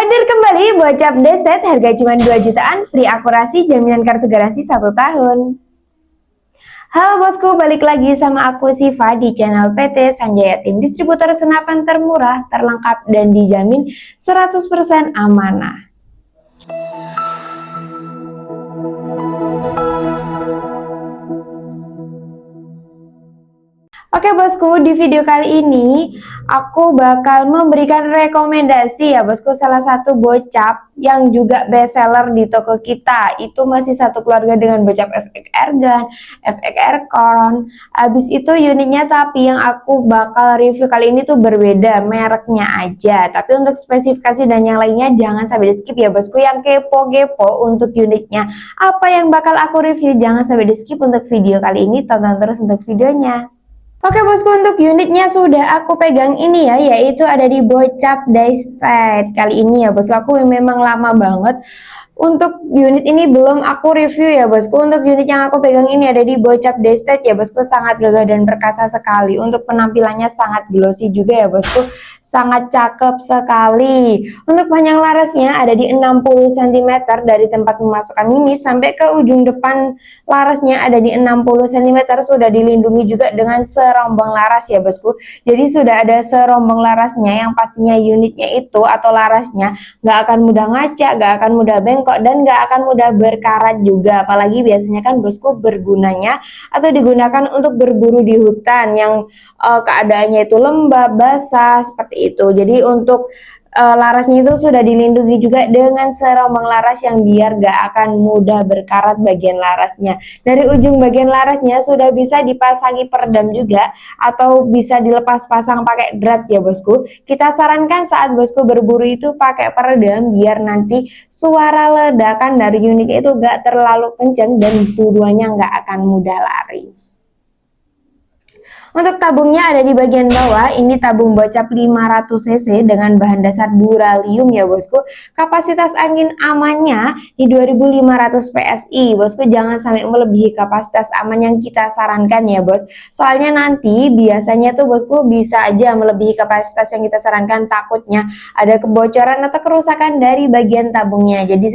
Hadir kembali Bocap Destet, harga cuma 2 jutaan, free akurasi, jaminan kartu garansi 1 tahun. Halo bosku, balik lagi sama aku Siva di channel PT Sanjaya, tim distributor senapan termurah, terlengkap, dan dijamin 100% amanah. Oke bosku, di video kali ini aku bakal memberikan rekomendasi ya bosku, salah satu bocap yang juga best seller di toko kita. Itu masih satu keluarga dengan bocap FX Airgun, FX Aircon. Habis itu unitnya, tapi yang aku bakal review kali ini tuh berbeda, mereknya aja. Tapi untuk spesifikasi dan yang lainnya jangan sampai di skip ya bosku. Yang kepo-kepo untuk unitnya apa yang bakal aku review, jangan sampai di skip untuk video kali ini, tonton terus untuk videonya. Oke bosku, untuk unitnya sudah aku pegang ini ya, yaitu ada di Bocap Destet. Kali ini ya bosku, aku memang lama banget untuk unit ini belum aku review ya bosku. Untuk unit yang aku pegang ini ada di Bocap Destet ya bosku, sangat gagah dan perkasa sekali. Untuk penampilannya sangat glossy juga ya bosku, sangat cakep sekali. Untuk panjang larasnya ada di 60 cm dari tempat memasukkan mimis sampai ke ujung depan larasnya ada di 60 cm, sudah dilindungi juga dengan serombong laras ya bosku. Jadi sudah ada serombong larasnya yang pastinya unitnya itu atau larasnya nggak akan mudah ngaca, nggak akan mudah bengkok, dan nggak akan mudah berkarat juga. Apalagi biasanya kan bosku bergunanya atau digunakan untuk berburu di hutan yang keadaannya itu lembab, basah seperti itu. Jadi untuk larasnya itu sudah dilindungi juga dengan serombong laras yang biar gak akan mudah berkarat bagian larasnya. Dari ujung bagian larasnya sudah bisa dipasangi peredam juga atau bisa dilepas pasang pakai drat ya bosku. Kita sarankan saat bosku berburu itu pakai peredam biar nanti suara ledakan dari unit itu gak terlalu kencang dan buruannya gak akan mudah lari. Untuk tabungnya ada di bagian bawah. Ini tabung bocap 500 cc dengan bahan dasar duralium ya bosku. Kapasitas angin amannya di 2500 PSI. Bosku jangan sampai melebihi kapasitas aman yang kita sarankan ya bos. Soalnya nanti biasanya tuh bosku bisa aja melebihi kapasitas yang kita sarankan, takutnya ada kebocoran atau kerusakan dari bagian tabungnya. Jadi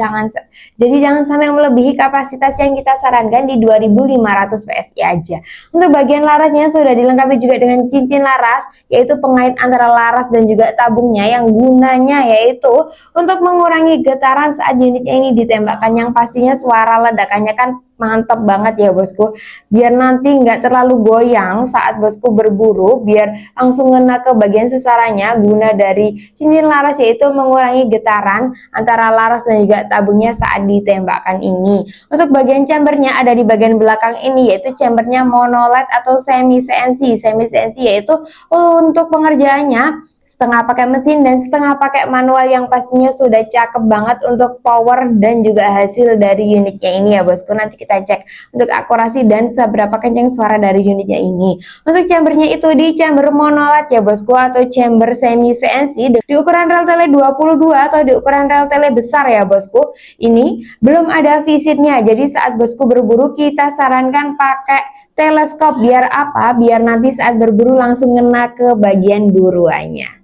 jangan sampai melebihi kapasitas yang kita sarankan di 2500 PSI aja. Untuk bagian larasnya sudah dilengkapi juga dengan cincin laras, yaitu pengait antara laras dan juga tabungnya, yang gunanya yaitu untuk mengurangi getaran saat unitnya ini ditembakkan, yang pastinya suara ledakannya kan mantap banget ya bosku, biar nanti nggak terlalu goyang saat bosku berburu, biar langsung ngena ke bagian sasarannya. Guna dari cincin laras yaitu mengurangi getaran antara laras dan juga tabungnya saat ditembakkan ini. Untuk bagian chambernya ada di bagian belakang ini, yaitu chambernya monoled atau semi CNC. Semi CNC yaitu untuk pengerjaannya setengah pakai mesin dan setengah pakai manual, yang pastinya sudah cakep banget untuk power dan juga hasil dari unitnya ini ya bosku. Nanti kita cek untuk akurasi dan seberapa kencang suara dari unitnya ini. Untuk chambernya itu di chamber monoled ya bosku, atau chamber semi CNC di ukuran rel tele 22 atau di ukuran rel tele besar ya bosku. Ini belum ada visitnya, jadi saat bosku berburu kita sarankan pakai teleskop. Biar apa? Biar nanti saat berburu langsung ngena ke bagian buruannya.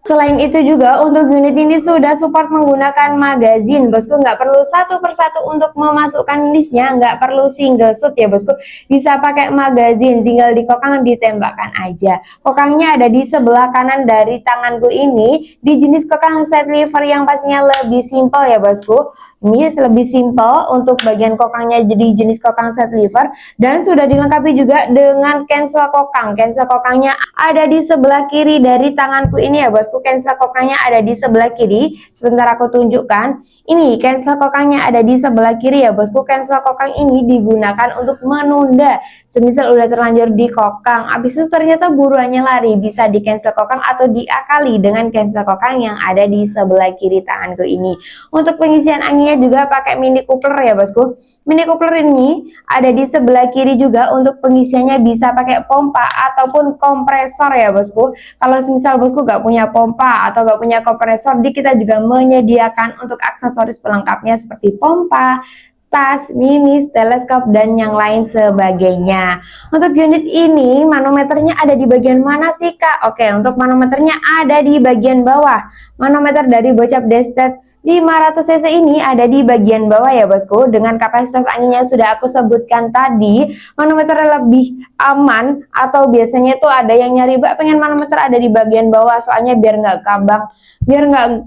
Selain itu juga untuk unit ini sudah support menggunakan magazin bosku, nggak perlu satu persatu untuk memasukkan listnya, nggak perlu single shoot ya bosku, bisa pakai magazin, tinggal di kokang ditembakkan aja. Kokangnya ada di sebelah kanan dari tanganku ini, di jenis kokang set lever yang pastinya lebih simple ya bosku. Ini lebih simple untuk bagian kokangnya, jadi jenis kokang set lever, dan sudah dilengkapi juga dengan cancel kokang. Cancel kokangnya ada di sebelah kiri dari tanganku ini ya bosku. Cancel kokangnya ada di sebelah kiri. Sebentar aku tunjukkan. Ini cancel kokangnya ada di sebelah kiri ya bosku. Cancel kokang ini digunakan untuk menunda. Semisal udah terlanjur di kokang, habis itu ternyata buruannya lari, bisa di cancel kokang atau diakali dengan cancel kokang yang ada di sebelah kiri tanganku ini. Untuk pengisian anginnya juga pakai mini coupler ya bosku. Mini coupler ini ada di sebelah kiri juga. Untuk pengisiannya bisa pakai pompa ataupun kompresor ya bosku. Kalau semisal bosku gak punya pompa atau gak punya kompresor, kita juga menyediakan untuk aksesoris pelengkapnya seperti pompa, tas, mimis, teleskop, dan yang lain sebagainya. Untuk unit ini manometernya ada di bagian mana sih Kak? Oke, untuk manometernya ada di bagian bawah. Manometer dari Bocap Destet 500 cc ini ada di bagian bawah ya bosku. Dengan kapasitas anginnya sudah aku sebutkan tadi, manometer lebih aman, atau biasanya tuh ada yang nyari Mbak pengen manometer ada di bagian bawah, soalnya biar nggak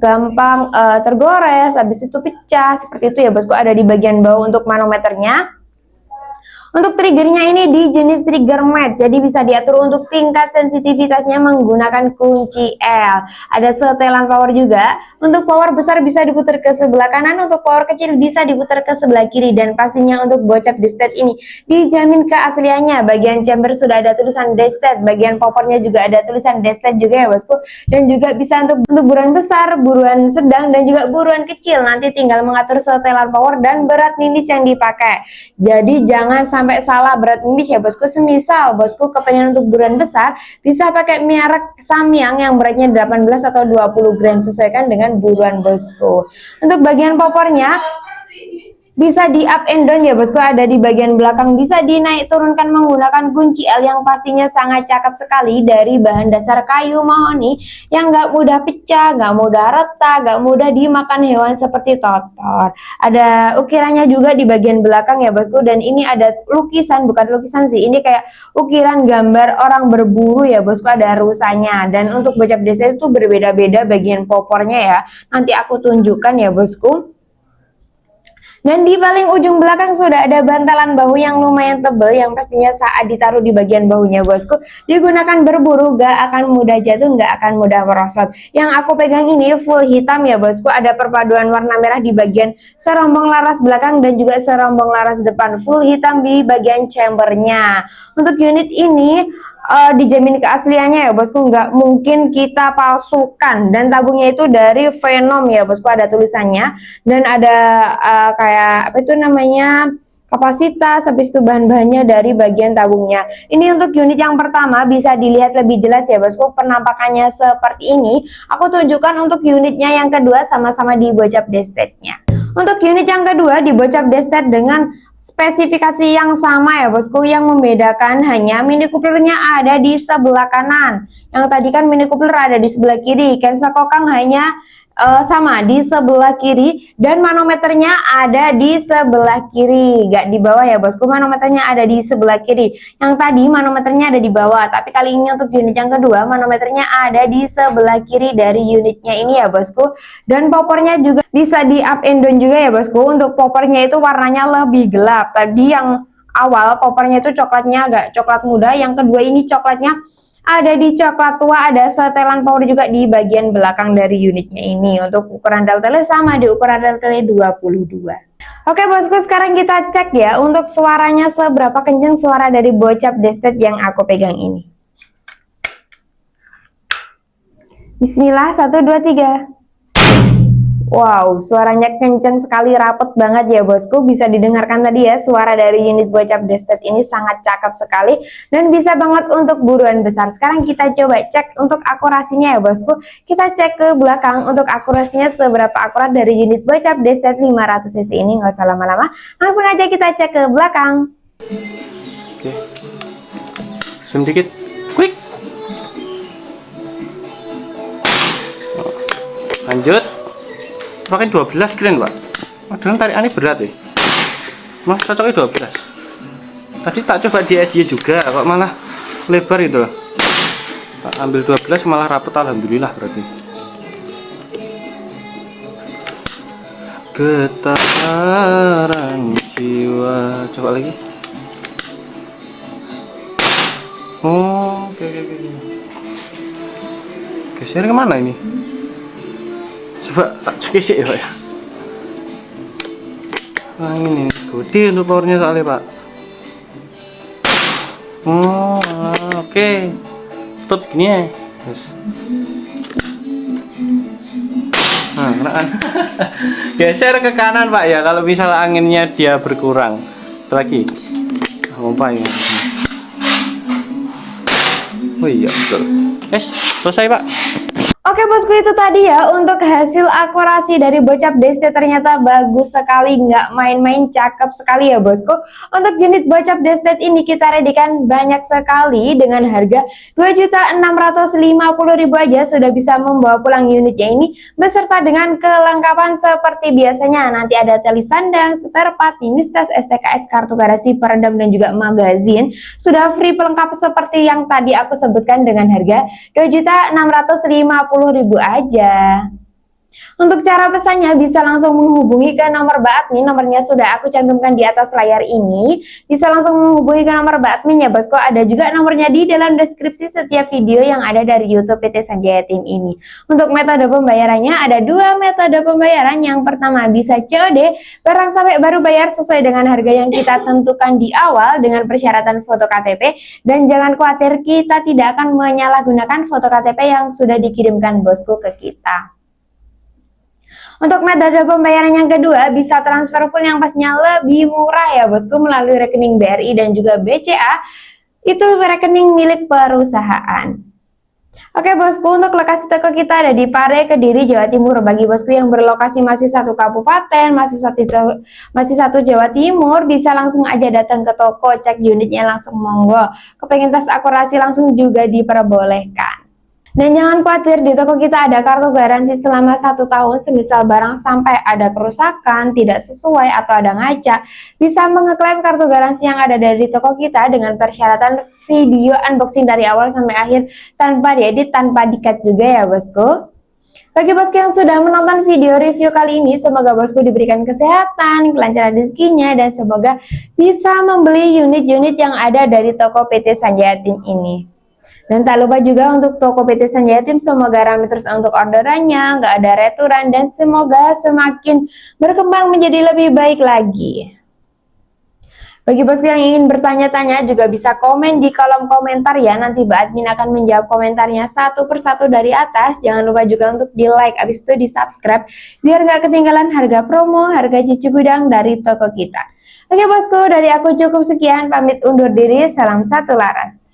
gampang tergores, habis itu pecah seperti itu ya bosku. Ada di bagian bawah untuk manometernya. Untuk triggernya ini di jenis trigger matte, jadi bisa diatur untuk tingkat sensitivitasnya menggunakan kunci L. Ada setelan power juga. Untuk power besar bisa diputar ke sebelah kanan, untuk power kecil bisa diputar ke sebelah kiri. Dan pastinya untuk Bocap Destet ini dijamin keasliannya. Bagian chamber sudah ada tulisan Destet, bagian popornya juga ada tulisan Destet juga ya bosku. Dan juga bisa untuk buruan besar, buruan sedang, dan juga buruan kecil. Nanti tinggal mengatur setelan power dan berat mimis yang dipakai. Jadi jangan sampai salah berat mimis ya bosku. Semisal bosku kepengen untuk buruan besar, bisa pakai merek Samyang yang beratnya 18 atau 20 gram, sesuaikan dengan buruan bosku. Untuk bagian popornya bisa di up and down ya bosku, ada di bagian belakang, bisa dinaik turunkan menggunakan kunci L yang pastinya sangat cakep sekali, dari bahan dasar kayu mahoni yang nggak mudah pecah, nggak mudah retak, nggak mudah dimakan hewan seperti totor. Ada ukirannya juga di bagian belakang ya bosku, dan ini ada lukisan, bukan lukisan sih, ini kayak ukiran gambar orang berburu ya bosku, ada rusanya. Dan untuk Bocap Destet itu berbeda-beda bagian popornya ya, nanti aku tunjukkan ya bosku. Dan di paling ujung belakang sudah ada bantalan bahu yang lumayan tebal, yang pastinya saat ditaruh di bagian bahunya bosku, digunakan berburu gak akan mudah jatuh, gak akan mudah merosot. Yang aku pegang ini full hitam ya bosku, ada perpaduan warna merah di bagian serombong laras belakang dan juga serombong laras depan, full hitam di bagian chambernya. Untuk unit ini dijamin keasliannya ya bosku, nggak mungkin kita palsukan. Dan tabungnya itu dari Venom ya bosku, ada tulisannya, dan ada kayak apa itu namanya, kapasitas, habis itu bahan-bahannya dari bagian tabungnya. Ini untuk unit yang pertama, bisa dilihat lebih jelas ya bosku, penampakannya seperti ini. Aku tunjukkan untuk unitnya yang kedua, sama-sama di Bocap Destetnya. Untuk unit yang kedua di Bocap Destet dengan spesifikasi yang sama ya bosku, yang membedakan hanya Mini Couplernya ada di sebelah kanan. Yang tadi kan Mini Coupler ada di sebelah kiri, Kensa Kokang hanya sama di sebelah kiri, dan manometernya ada di sebelah kiri, gak di bawah ya bosku, manometernya ada di sebelah kiri. Yang tadi manometernya ada di bawah, tapi kali ini untuk unit yang kedua manometernya ada di sebelah kiri dari unitnya ini ya bosku. Dan popornya juga bisa di up and down juga ya bosku. Untuk popornya itu warnanya lebih gelap, tadi yang awal popornya itu coklatnya agak coklat muda, yang kedua ini coklatnya ada di coklat tua. Ada setelan power juga di bagian belakang dari unitnya ini. Untuk ukuran deltele sama di ukuran deltele 22. Oke bosku, sekarang kita cek ya untuk suaranya seberapa kencang suara dari Bocap Destet yang aku pegang ini. Bismillah, 1, 2, 3. Wow, suaranya kenceng sekali, rapet banget ya bosku. Bisa didengarkan tadi ya, suara dari unit Bocap Destet ini sangat cakep sekali dan bisa banget untuk buruan besar. Sekarang kita coba cek untuk akurasinya ya bosku. Kita cek ke belakang untuk akurasinya seberapa akurat dari unit Bocap Destet 500 cc ini. Nggak usah lama-lama, langsung aja kita cek ke belakang. Oke, zoom dikit, quick. Lanjut. Pakai 12 keren pak. Padahal tarikannya berat ya, mas cocoknya 12. Tadi tak coba di SY juga kok malah lebar itu. Tak ambil 12 malah rapet, alhamdulillah berarti. Getaran jiwa, coba lagi. Oh, oke. Geser kemana ini? Coba tak cek isi ya pak ya. Nah ini gede untuk powernya soalnya pak. Oh oke. Tutup gini ya yes. Nah kenaan. Geser ke kanan pak ya, kalau misal anginnya dia berkurang. Itu lagi pompa ya. Oh iya betul. Selesai pak. Oke bosku, itu tadi ya untuk hasil akurasi dari bocap Desti, ternyata bagus sekali, nggak main-main, cakep sekali ya bosku. Untuk unit bocap Desti ini kita readykan banyak sekali dengan harga 2.650.000 aja sudah bisa membawa pulang unitnya ini beserta dengan kelengkapan seperti biasanya. Nanti ada tali sandang, spare part, minus tes, STKS, kartu garansi, peredam dan juga magazin. Sudah free pelengkap seperti yang tadi aku sebutkan dengan harga 2.650.000 aja. Untuk cara pesannya bisa langsung menghubungi ke nomor Mbak Admin, nomornya sudah aku cantumkan di atas layar ini. Bisa langsung menghubungi ke nomor Mbak Admin ya bosku, ada juga nomornya di dalam deskripsi setiap video yang ada dari YouTube PT Sanjaya Team ini. Untuk metode pembayarannya ada dua metode pembayaran. Yang pertama bisa COD, barang sampai baru bayar sesuai dengan harga yang kita tentukan di awal dengan persyaratan foto KTP, dan jangan khawatir kita tidak akan menyalahgunakan foto KTP yang sudah dikirimkan bosku ke kita. Untuk metode pembayaran yang kedua bisa transfer full yang pastinya lebih murah ya bosku, melalui rekening BRI dan juga BCA, itu rekening milik perusahaan. Oke bosku, untuk lokasi toko kita ada di Pare, Kediri, Jawa Timur. Bagi bosku yang berlokasi masih satu kabupaten, masih satu Jawa Timur, bisa langsung aja datang ke toko, cek unitnya langsung, monggo. Kepengen tes akurasi langsung juga diperbolehkan. Dan jangan khawatir, di toko kita ada kartu garansi selama 1 tahun. Semisal barang sampai ada kerusakan, tidak sesuai atau ada ngaca, bisa mengeklaim kartu garansi yang ada dari toko kita dengan persyaratan video unboxing dari awal sampai akhir tanpa diedit, tanpa di-cut juga ya bosku. Bagi bosku yang sudah menonton video review kali ini, semoga bosku diberikan kesehatan, kelancaran rezekinya, dan semoga bisa membeli unit-unit yang ada dari toko PT Sanjaya Team ini. Dan tak lupa juga untuk toko PT Sanjaya Team, semoga ramai terus untuk orderannya, nggak ada returan, dan semoga semakin berkembang menjadi lebih baik lagi. Bagi bosku yang ingin bertanya-tanya juga bisa komen di kolom komentar ya, nanti Mbak Admin akan menjawab komentarnya satu persatu dari atas. Jangan lupa juga untuk di like, abis itu di subscribe, biar nggak ketinggalan harga promo, harga cuci gudang dari toko kita. Oke bosku, dari aku cukup sekian, pamit undur diri, salam satu laras.